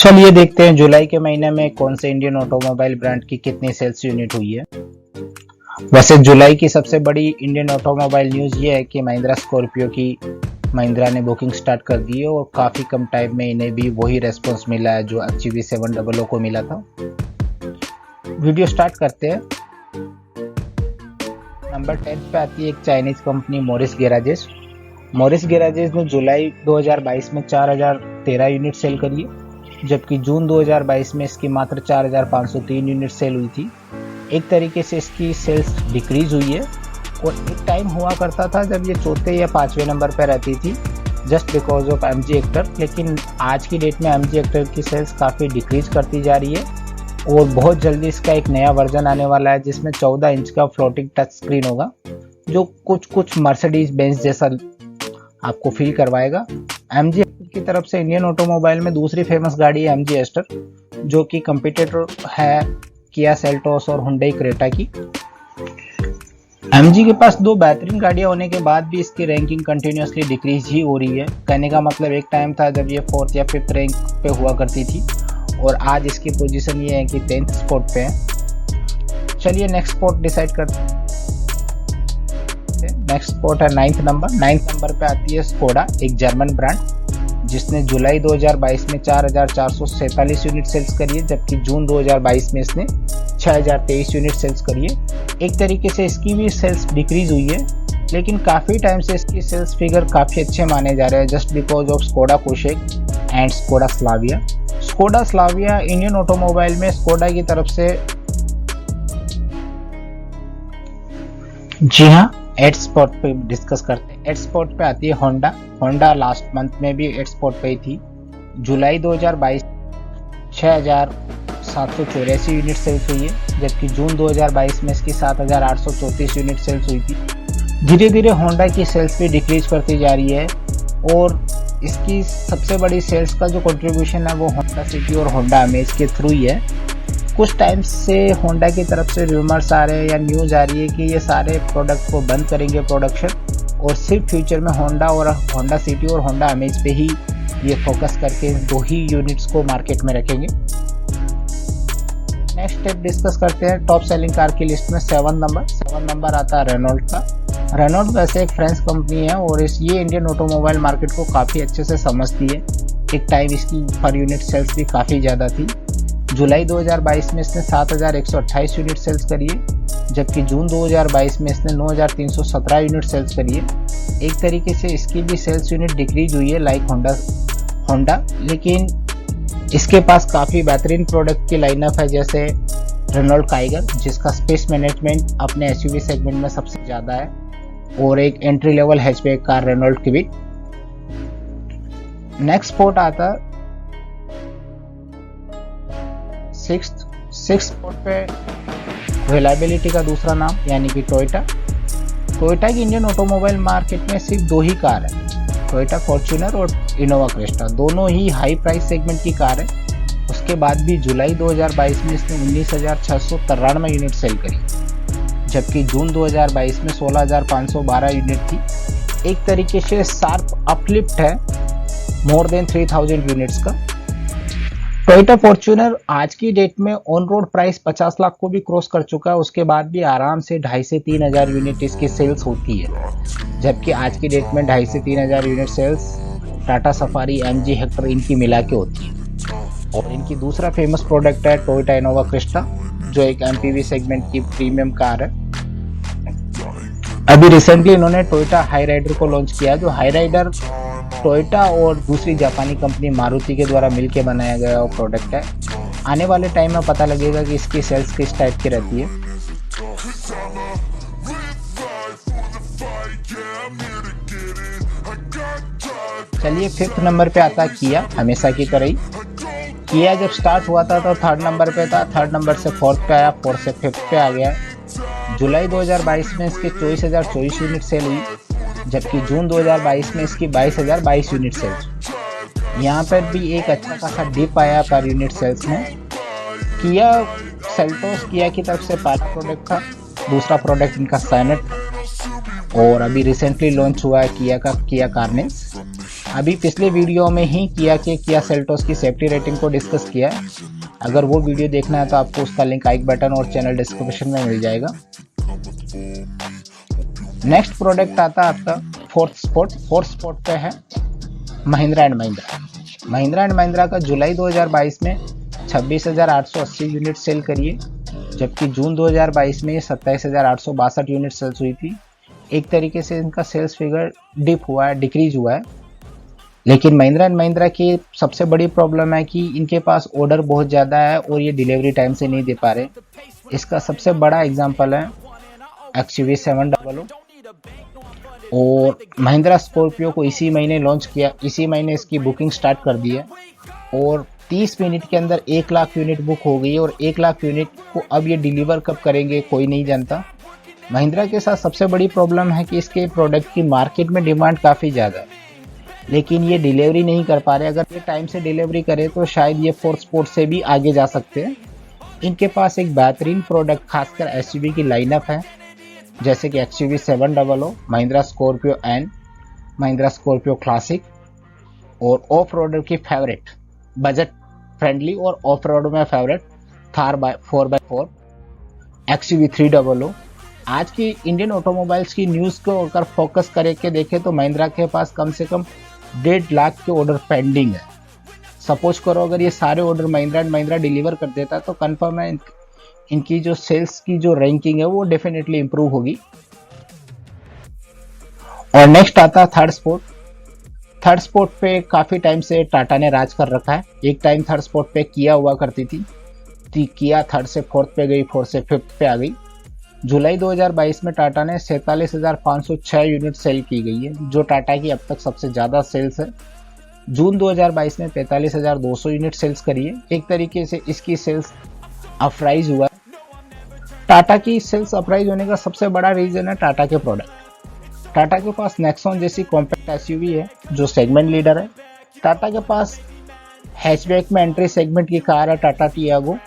चलिए देखते हैं जुलाई के महीने में कौन से इंडियन ऑटोमोबाइल ब्रांड की कितनी सेल्स यूनिट हुई है। वैसे जुलाई की सबसे बड़ी इंडियन ऑटोमोबाइल न्यूज़ ये है कि महिंद्रा स्कॉर्पियो की महिंद्रा ने बुकिंग स्टार्ट कर दी है और काफ़ी कम टाइम में इन्हें भी वही रेस्पॉन्स मिला है जो XUV700 को मिला था। वीडियो स्टार्ट करते हैं। नंबर 10 पे आती है एक Chinese company Morris Garages. Morris Garages ने जुलाई 2022 में 4013 यूनिट सेल करी है, जबकि जून 2022 में इसकी मात्र 4503 यूनिट सेल हुई थी। एक तरीके से इसकी सेल्स डिक्रीज हुई है और एक टाइम हुआ करता था जब ये चौथे या पाँचवें नंबर पर रहती थी just because of MG Hector, लेकिन आज की डेट में MG हेक्टर की सेल्स काफ़ी डिक्रीज करती जा रही है और बहुत जल्दी इसका एक नया वर्जन आने वाला है जिसमें 14 इंच का फ्लोटिंग टच स्क्रीन होगा जो कुछ मर्सिडीज बेंज जैसा आपको फील करवाएगा। MG की तरफ से इंडियन ऑटोमोबाइल में दूसरी फेमस गाड़ी है MG एस्टर, जो कि कंपटीटर है किया सेल्टोस और हुंडई क्रेटा की। MG के पास दो बेहतरीन गाड़ियां होने के बाद भी इसकी रैंकिंग कंटिन्यूसली डिक्रीज ही हो रही है। कहने का मतलब एक टाइम था जब ये 4th या 5th रैंक पे हुआ करती थी और आज इसकी पोजीशन ये है कि 10th स्पॉट पे है। चलिए नेक्स्ट स्पॉट डिसाइड करते हैं। नेक्स्ट स्पॉट है 9th नंबर पे आती है स्कोडा, एक जर्मन ब्रांड जिसने जुलाई 2022 में 4447 यूनिट सेल्स करी है, जबकि जून 2022 में इसने 6023 यूनिट सेल्स करी है। एक तरीके से इसकी भी सेल्स डिक्रीज हुई है, लेकिन काफ़ी टाइम से इसकी सेल्स फिगर काफ़ी अच्छे माने जा रहे हैं just because of Skoda cosec and Skoda Slavia. Skoda Slavia Indian automobile में स्कोडा की तरफ से जी हाँ 8th स्पॉट पे डिस्कस करते हैं। 8th स्पॉट पे आती है होंडा लास्ट मंथ में भी 8th स्पॉट पे ही थी। जुलाई 2022 6784 यूनिट सेल्स हुई है, जबकि जून 2022 में इसकी 7834 यूनिट सेल्स हुई थी। धीरे धीरे होंडा की सेल्स भी डिक्रीज करती जा रही है और इसकी सबसे बड़ी सेल्स का जो कंट्रीब्यूशन है वो होंडा सिटी और होंडा अमेज के थ्रू ही है। कुछ टाइम से होंडा की तरफ से रूमर्स आ रहे हैं या न्यूज़ आ रही है कि ये सारे प्रोडक्ट को बंद करेंगे प्रोडक्शन और सिर्फ फ्यूचर में होंडा और होंडा सिटी और होंडा अमेज पे ही ये फोकस करके दो ही यूनिट्स को मार्केट में रखेंगे। नेक्स्ट स्टेप डिस्कस करते हैं टॉप सेलिंग कार की लिस्ट में 7 नंबर आता है रेनॉल्ट का। रेनॉल्ट वैसे एक फ्रेंच कंपनी है और ये इंडियन ऑटोमोबाइल मार्केट को काफ़ी अच्छे से समझती है। एक टाइम इसकी पर यूनिट सेल्स भी काफ़ी ज़्यादा थी। जुलाई 2022 में इसने 7128 यूनिट सेल्स करी है, जबकि जून 2022 में इसने 9317 यूनिट सेल्स करी है। एक तरीके से इसकी भी सेल्स यूनिट डिक्रीज हुई है लाइक होंडा, लेकिन इसके पास काफ़ी बेहतरीन प्रोडक्ट की लाइनअप है जैसे रेनॉल्ट काइगर जिसका स्पेस मैनेजमेंट अपने SUV सेगमेंट में सबसे ज़्यादा है और एक entry level hatchback car Renault Kwid. Next spot आता है 6th स्पॉट पे रिलायबिलिटी का दूसरा नाम यानी कि टोयोटा की इंडियन ऑटोमोबाइल मार्केट में सिर्फ दो ही कार है, टोयोटा फॉर्च्यूनर और इनोवा क्रिस्टा, दोनों ही हाई प्राइस सेगमेंट की कार है। उसके बाद भी जुलाई 2022 में इसने 19,693 यूनिट सेल करी, जबकि जून 2022 में 16,512 यूनिट थी। एक तरीके से शार्प अपलिफ्ट है मोर देन 3000 यूनिट्स का। टोयोटा फॉर्च्यूनर आज की डेट में ऑन रोड प्राइस 50 लाख को भी क्रॉस कर चुका है, उसके बाद भी आराम से 2,500 से 3,000 यूनिट इसकी सेल्स होती है, जबकि आज की डेट में 2,500 से 3,000 unit sales Tata Safari MG Hector इनकी मिला के होती है। और इनकी दूसरा फेमस प्रोडक्ट है टोयोटा इनोवा क्रिस्टा जो एक MPV सेगमेंट की प्रीमियम कार है। अभी रिसेंटली इन्होंने टोयोटा हाई राइडर को लॉन्च किया, जो हाई राइडर टोयोटा और दूसरी जापानी कंपनी मारुति के द्वारा मिलकर बनाया गया वो प्रोडक्ट है। आने वाले टाइम में पता लगेगा कि इसकी सेल्स किस टाइप की रहती है। चलिए 5th नंबर पे आता है किया, हमेशा की तरह ही। किया जब स्टार्ट हुआ था तो 3rd नंबर पे था, 3rd नंबर से 4th पे आया, 4th से 5th पे आ गया। जुलाई 2022 में इसके 24,024 यूनिट सेल हुई, जबकि जून 2022 में इसकी 22,022 यूनिट सेल्स। यहाँ पर भी एक अच्छा खासा डिप आया पर यूनिट सेल्स में। किया सेल्टोस किया की तरफ से पहला प्रोडक्ट था, दूसरा प्रोडक्ट इनका सैनेट और अभी रिसेंटली लॉन्च हुआ है किया का किया कार्निस। अभी पिछले वीडियो में ही किया सेल्टोस की सेफ्टी रेटिंग को डिस्कस किया है। अगर वो वीडियो देखना है तो आपको उसका लिंक आई बटन और चैनल डिस्क्रिप्शन में मिल जाएगा। नेक्स्ट प्रोडक्ट आता है आपका फोर्थ स्पॉट पे है महिंद्रा एंड महिंद्रा का जुलाई 2022 में 26,880 यूनिट सेल करिए, जबकि जून 2022 में ये 27,862 यूनिट सेल्स हुई थी। एक तरीके से इनका सेल्स फिगर डिक्रीज हुआ है। लेकिन महिंद्रा एंड महिंद्रा की सबसे बड़ी प्रॉब्लम है कि इनके पास ऑर्डर बहुत ज़्यादा है और ये डिलीवरी टाइम से नहीं दे पा रहे। इसका सबसे बड़ा एग्जांपल है XUV 700 और महिंद्रा स्कॉर्पियो को इसी महीने लॉन्च किया, इसी महीने इसकी बुकिंग स्टार्ट कर दी है और 30 मिनट के अंदर 1 लाख यूनिट बुक हो गई है और 1 लाख यूनिट को अब ये डिलीवर कब करेंगे कोई नहीं जानता। महिंद्रा के साथ सबसे बड़ी प्रॉब्लम है कि इसके प्रोडक्ट की मार्केट में डिमांड काफ़ी ज़्यादा है, लेकिन ये डिलीवरी नहीं कर पा रहे। अगर ये टाइम से डिलीवरी करे तो शायद ये फोर्थ स्पॉट से भी आगे जा सकते हैं। इनके पास एक बेहतरीन प्रोडक्ट खासकर SUV की लाइनअप है, जैसे कि XUV 700, Mahindra Scorpio N, Mahindra Scorpio classic और ऑफ रोडर की फेवरेट बजट फ्रेंडली और ऑफ रोड में फेवरेट थार 4x4 XUV 300। आज की इंडियन ऑटोमोबाइल्स की न्यूज़ को अगर फोकस करके देखें तो महिंद्रा के पास कम से कम 1.5 लाख के ऑर्डर पेंडिंग है। सपोज करो अगर ये सारे order Mahindra and Mahindra deliver कर देता तो कंफर्म है इनकी जो सेल्स की जो रैंकिंग है वो डेफिनेटली इंप्रूव होगी। और नेक्स्ट आता है थर्ड स्पॉट पे काफ़ी टाइम से टाटा ने राज कर रखा है। एक टाइम थर्ड स्पॉट पे किया हुआ करती थी, किया थर्ड से फोर्थ पे गई, फोर्थ से फिफ्थ पे आ गई। जुलाई 2022 में टाटा ने 47,506 यूनिट सेल की गई है, जो टाटा की अब तक सबसे ज़्यादा सेल्स है। जून 2022 में 45,200 यूनिट सेल्स करी है। एक तरीके से इसकी सेल्स अपराइज हुआ है। टाटा की सेल्स अपराइज होने का सबसे बड़ा रीज़न है टाटा के प्रोडक्ट। टाटा के पास नेक्सॉन जैसी कॉम्पैक्ट SUV है जो सेगमेंट लीडर है। टाटा के पास हैचबैक में एंट्री सेगमेंट की कार है टाटा टियागो,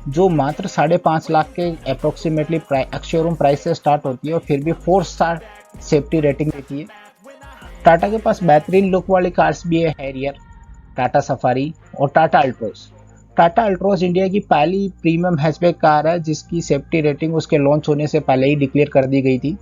जो मात्र 5.5 लाख के अप्रोक्सीमेटली शोरूम प्राइस से स्टार्ट होती है और फिर भी 4 स्टार सेफ्टी रेटिंग देती है। टाटा के पास बेहतरीन लुक वाली कार्स भी है, हैरियर, टाटा सफारी और टाटा अल्ट्रोज। टाटा अल्ट्रोज इंडिया की पहली प्रीमियम हैचबैक कार है जिसकी सेफ्टी रेटिंग उसके लॉन्च होने से पहले ही डिक्लेयर कर दी गई थी।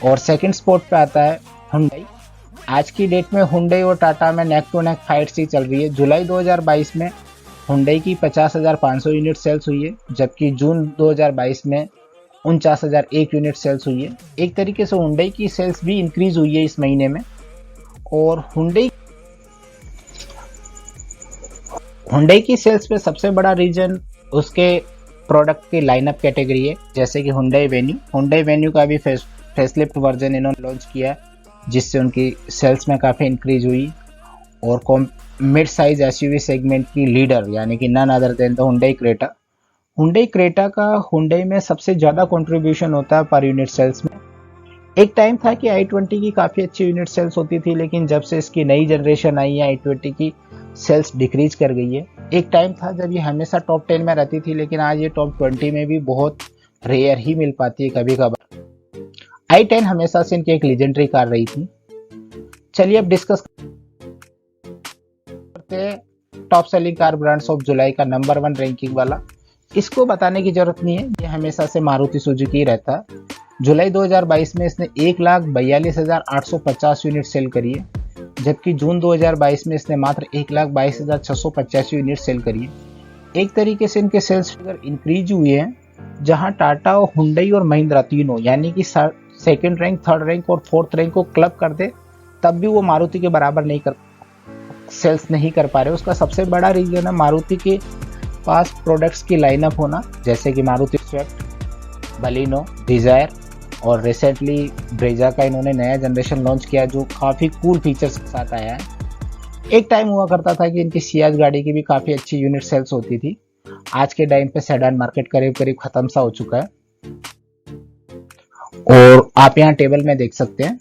और सेकंड स्पॉट पे आता है हुंडई। आज की डेट में हुंडई और टाटा में नेक टू नेक फाइट सी चल रही है। जुलाई 2022 में हुंडई की 50,500 यूनिट सेल्स हुई है, जबकि जून 2022 में 49,001 यूनिट सेल्स हुई है। एक तरीके से हुंडई की सेल्स भी इंक्रीज हुई है इस महीने में। और हुंडई की सेल्स पे सबसे बड़ा रीजन उसके प्रोडक्ट की लाइनअप कैटेगरी है, जैसे कि हुंडई वेन्यू का भी फेसलिफ्ट वर्जन इन्होंने लॉन्च किया, जिससे उनकी सेल्स में काफ़ी इंक्रीज हुई। और मिड साइज SUV सेगमेंट की लीडर यानी कि none other than the Hyundai Creta का हुंडई में सबसे ज़्यादा कंट्रीब्यूशन होता है पर यूनिट सेल्स में। एक टाइम था कि i20 की काफ़ी अच्छी यूनिट सेल्स होती थी, लेकिन जब से इसकी नई जनरेशन आई है i20 की सेल्स डिक्रीज कर गई है। एक टाइम था जब ये हमेशा टॉप 10 में रहती थी, लेकिन आज ये टॉप 20 में भी बहुत रेयर ही मिल पाती है कभी कभार। i10 हमेशा से इनकी एक लीजेंडरी कार रही थी। चलिए अब डिस्कस करते हैं top selling car brands of July का नंबर 1 रैंकिंग वाला। इसको बताने की जरूरत नहीं है, ये हमेशा से मारुति सुजुकी रहता है। जुलाई 2022 में इसने 1,42,850 यूनिट सेल करी है, जबकि जून 2022 में इसने मात्र 1,22,685 यूनिट सेल करी है। एक तरीके से इनके सेल्स फिगर इंक्रीज हुए हैं, जहां टाटा और हुंडई और महिंद्रा तीनों यानी कि सेकेंड रैंक, थर्ड रैंक और फोर्थ रैंक को क्लब कर दे तब भी वो मारुति के बराबर सेल्स नहीं कर पा रहे। उसका सबसे बड़ा रीजन है मारुति के पास प्रोडक्ट्स की लाइनअप होना, जैसे कि मारुति स्विफ्ट, बलिनो, डिजायर और रिसेंटली ब्रेजा का इन्होंने नया जनरेशन लॉन्च किया जो काफ़ी कूल फीचर्स के साथ आया है। एक टाइम हुआ करता था कि इनकी सियाज गाड़ी की भी काफ़ी अच्छी यूनिट सेल्स होती थी। आज के टाइम पे सेडान मार्केट करीब करीब खत्म सा हो चुका है। और आप यहाँ टेबल में देख सकते हैं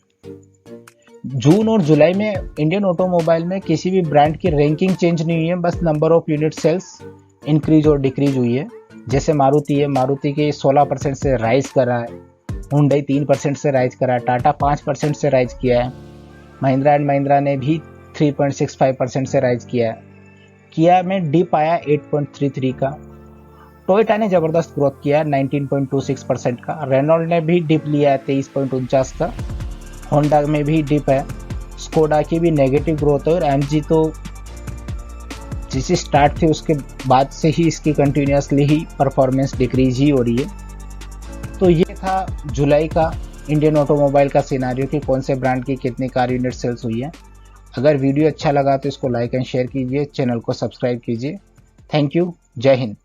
जून और जुलाई में इंडियन ऑटोमोबाइल में किसी भी ब्रांड की रैंकिंग चेंज नहीं हुई है, बस number of unit sales increase और डिक्रीज हुई है। जैसे मारुति है, मारुति के 16% से राइज कर रहा है, हुंडई 3% से राइज करा, टाटा 5% से राइज किया है, महिंद्रा एंड महिंद्रा ने भी 3.65% से राइज किया है, किया में डिप आया 8.33 का, टोयोटा ने जबरदस्त ग्रोथ किया 19.26% का, रेनॉल्ट ने भी डिप लिया है 23.49 का, होंडा में भी डिप है, स्कोडा की भी नेगेटिव ग्रोथ है और एमजी तो जिस स्टार्ट थी उसके बाद से ही इसकी कंटिन्यूसली ही परफॉर्मेंस डिक्रीज ही हो रही है। तो ये था जुलाई का इंडियन ऑटोमोबाइल का सिनारियो कि कौन से ब्रांड की कितनी कार यूनिट सेल्स हुई है। अगर वीडियो अच्छा लगा तो इसको लाइक एंड शेयर कीजिए, चैनल को सब्सक्राइब कीजिए। थैंक यू, जय हिंद।